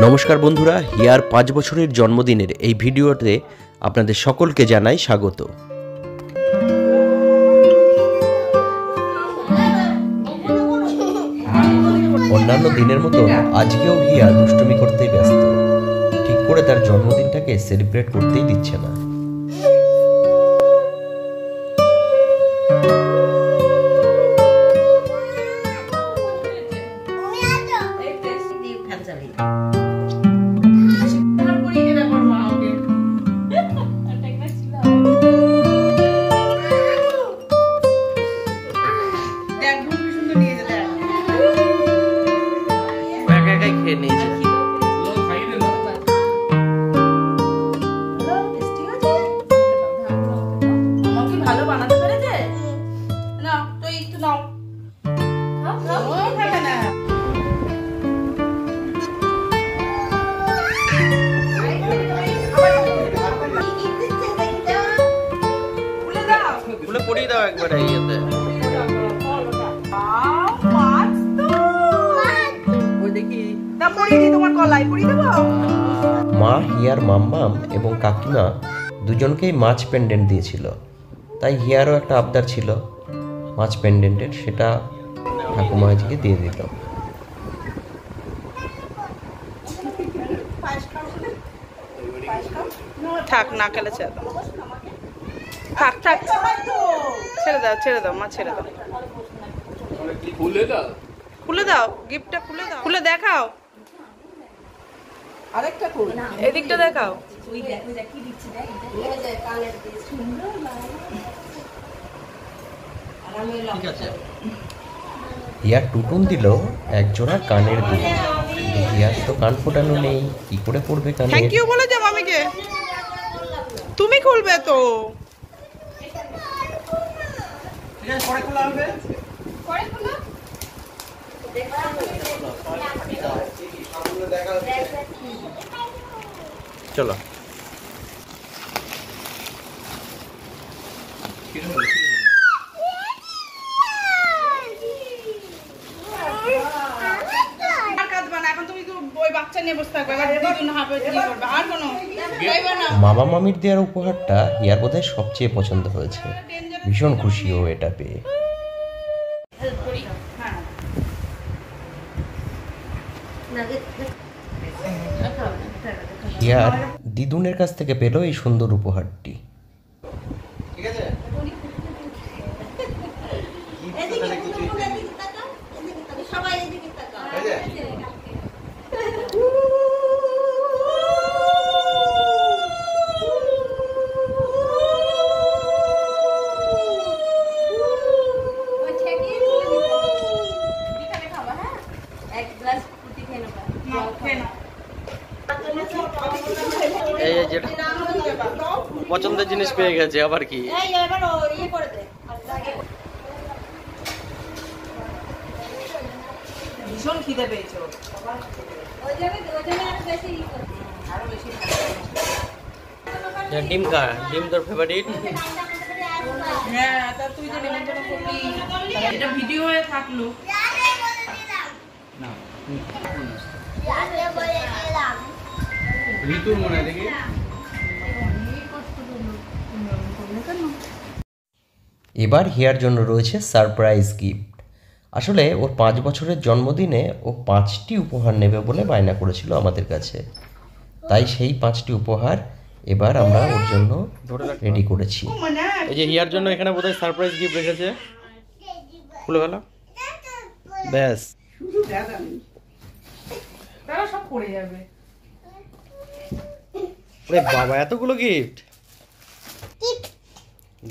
নমস্কার বন্ধুরা, হিয়ার 5 বছরের জন্মদিনের এই ভিডিওতে আপনাদের সকলকে জানাই স্বাগত। অন্যান্য দিনের মতো আজকেও হিয়া দুষ্টুমি করতেই ব্যস্ত। ঠিক করে তার জন্মদিনটাকে সেলিব্রেট করতেই দিচ্ছে না। মা হিয়ার মাম্মাম এবং কাকিমা দুজনকেই মাছ পেন্ডেন্ট দিয়েছিল, তাই হিয়ারও একটা আবদার ছিল মাছ পেন্ডেন্টের, সেটা ঠাকুমাজিকে দিয়ে দিল। থাক না খেলে ছেড়ে দাও, থাক থাক ছেড়ে দাও, ছেড়ে দাও মা, ছেড়ে দাও, খুলে দাও গিফটটা, খুলে দাও, খুলে দেখাও, আরেকটা খুলে এদিকটা দেখাও। হিয়ার টুটুন দিল এক জোড়া কানের দুল। হিয়ার তো কান ফোটানো নেই, কি করে পড়বে কানে? থ্যাংক ইউ বলে যাও মামিকে, তুমি খুলবে তো। চলো মামা মামির দেওয়ার উপহারটা হিয়ার বোধহয় সবচেয়ে পছন্দ হয়েছে, ভীষণ খুশি ও এটা পেয়ে। হিয়ার দিদুনের কাছ থেকে পেল এই সুন্দর উপহারটি। পছন্দের জিনিস পেয়ে গেছে, আবার কি ভীষণ খিদে পেয়েছে, ডিম খা, ডিম তোর ফেভারিট। হ্যাঁ তা তুই তো নিমন্ত্রণ করবি, এটা ভিডিও হয়ে থাকলো না। ঋতুর মনে দেখি এবার হিয়ার জন্য রয়েছে সারপ্রাইজ গিফট। আসলে ওর 5 বছরের জন্মদিনে ও 5টি উপহার নেবে বলে বায়না করেছিল আমাদের কাছে, তাই সেই 5টি উপহার এবার আমরা ওর জন্য রেডি করেছি। এই যে হিয়ার জন্য এখানে বোধহয় সারপ্রাইজ গিফট রেখেছে, খুলে ফেলো ব্যাস, তারা সব পড়ে যাবে। ওরে বাবা এতগুলো গিফট,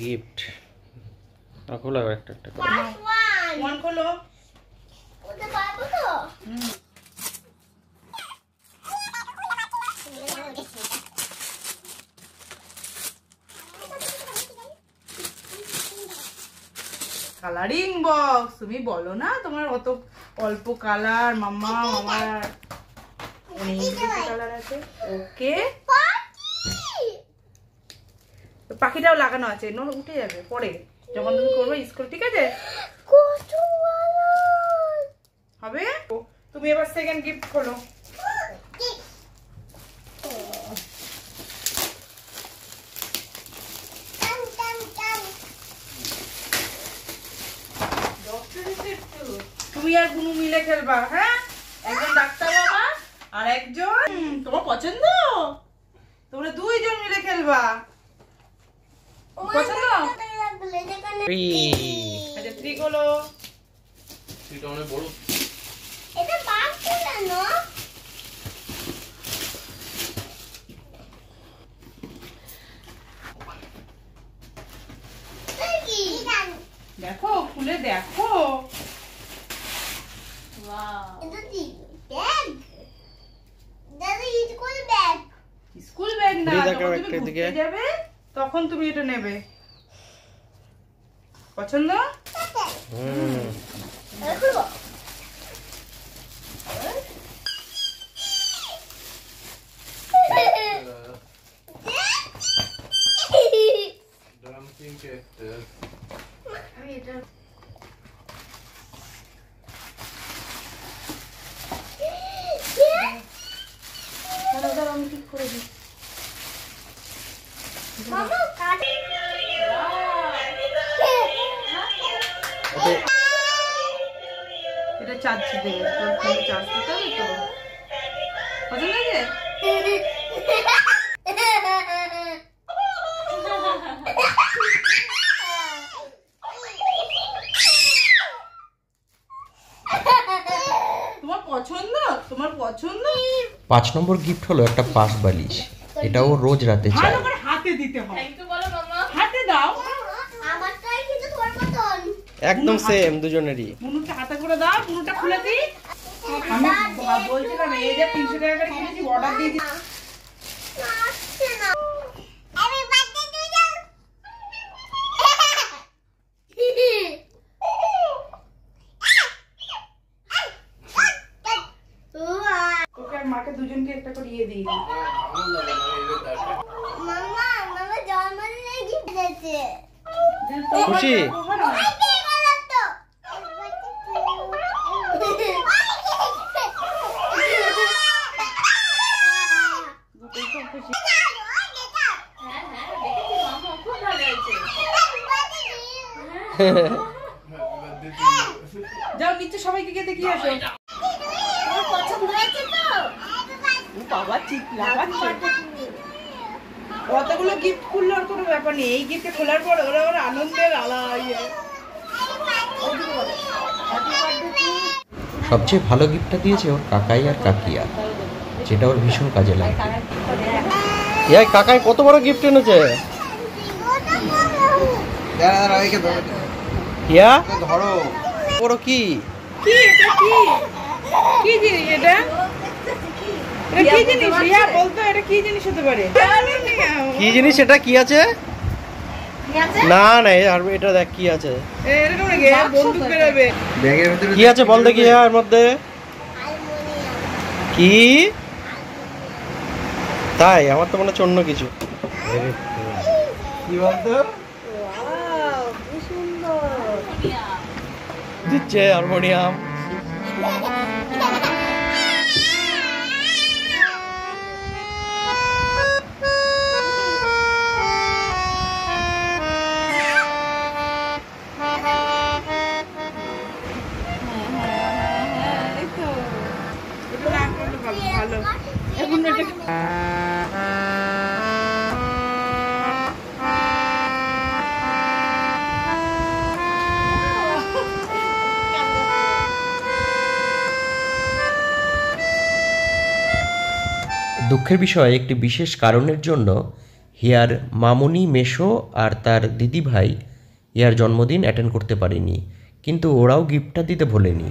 গিফট খোলা একটা একটা করে। ওয়ান খোলো, ওটা পাবো তো। কালারিং বক্স, তুমি বলো না তোমার অত অল্প কালার, মাম্মা আমার অনেক কালার আছে। ওকে পাখিটাও লাগানো আছে, উঠে যাবে পরে যখন তুমি করবে স্কুল, ঠিক আছে? হবে। তুমি এবার সেকেন্ড গিফট খোলো। তুমি আর গুনু মিলে খেলবা, হ্যাঁ? একজন ডাক্তার বাবা আর একজন তোমার পছন্দ, তোমরা দুইজন মিলে খেলবা। পছন্দ? আচ্ছা ঠিক হলো। এটা অনেক বড়। এটা পাঁচ না? দেখো খুলে দেখো। এটা কি ব্যাগ? দাদা স্কুল ব্যাগ। স্কুল ব্যাগ না, দিয়ে যখন দেখাও তুমি একটা ঘুরতে দিকে। যাবে তখন তুমি এটা নেবে। পছন্দ? খুলবো। আমি এটা দাঁড়াও, আমি ঠিক করে দিই। মামা কাটে। এটা চার্জ দেবে, ফোনে চার্জ দিতে হবে তো। পছন্দ হয়েছে? তোমার পছন্দ? তোমার পছন্দ? 5 নম্বর গিফট হলো একটা পাশ বালিশ। এটাও রোজ রাতে চায়। ভালো করে হাতে দিতে হয়। হাতে দাও। আমারটাই কিন্তু তোমার মতন। একদম সেম দুজনেরই। বুনুটা হাতে করে দাও, বুনুটা খুলে দিই। আমি বলছিলাম এই যে 300 টাকা করে কিনেছি, অর্ডার দিয়ে দিই। আসছে না। Happy birthday to you. Okay আর মাকে দুজনকে একটা করে দিয়ে দিই। মামা মামা জন্মদিনে গিফট দিয়েছে। খুশি? যাও নিচে সবাইকে গিয়ে দেখিয়ে আসো। পছন্দ হয়েছে তো? ও বাবা ঠিক লাগাচ্ছে। কতগুলো গিফট খুললে ওর কোনো ব্যাপার নেই, এই গিফটটা খোলার পর ওরা ওর আনন্দের আলাদা। সবচেয়ে ভালো গিফটটা দিয়েছে ওর কাকাই আর কাকিয়া, যেটা ওর ভীষণ কাজে লাগবে। এই কাকাই কত বড় গিফট এনেছে? ইয়া ধরো বড় কি? কি এটা? কি জিনিস এটা? এটা কি জিনিস? ইয়া বলতো এটা কি জিনিস হতে পারে? কি জিনিস এটা? কি আছে? না না এটা দেখ কি আছে। এরকম নাকি বন্দুক বেরোবে? ব্যাগের ভিতরে কি আছে বল দেখি এর মধ্যে। কি তাই? আমার তো মনে হচ্ছে অন্য কিছু। কি বলতো? দিচ্ছে হারমোনিয়াম। ভালো এখন এটা দুঃখের বিষয় একটি বিশেষ কারণের জন্য হিয়ার মামুনি মেশো আর তার দিদিভাই হিয়ার জন্মদিন অ্যাটেন্ড করতে পারেনি, কিন্তু ওরাও গিফটটা দিতে ভোলেনি।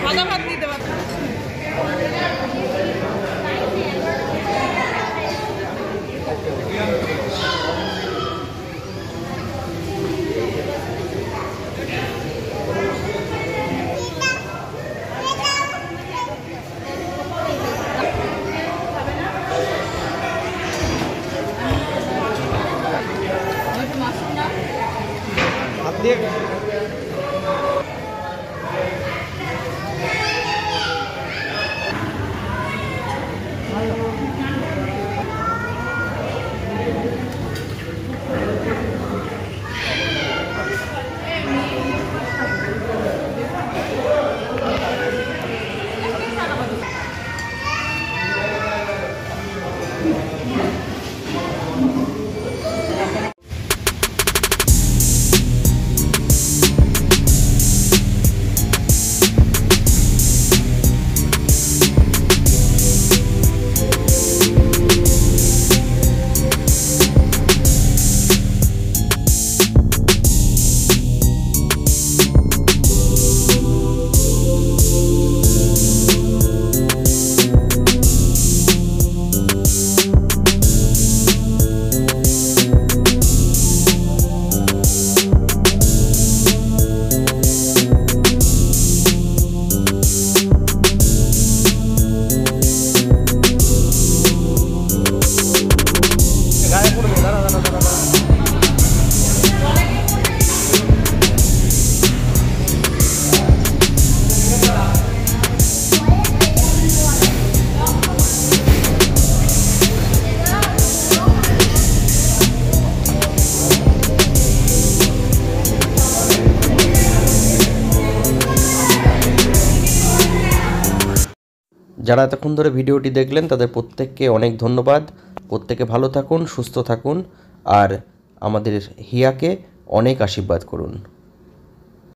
সাদা ভাত দিতে পারতাম। হাত দিয়ে যারা এতক্ষণ ধরে ভিডিওটি দেখলেন তাদের প্রত্যেককে অনেক ধন্যবাদ। প্রত্যেকে ভালো থাকুন, সুস্থ থাকুন আর আমাদের হিয়াকে অনেক আশীর্বাদ করুন।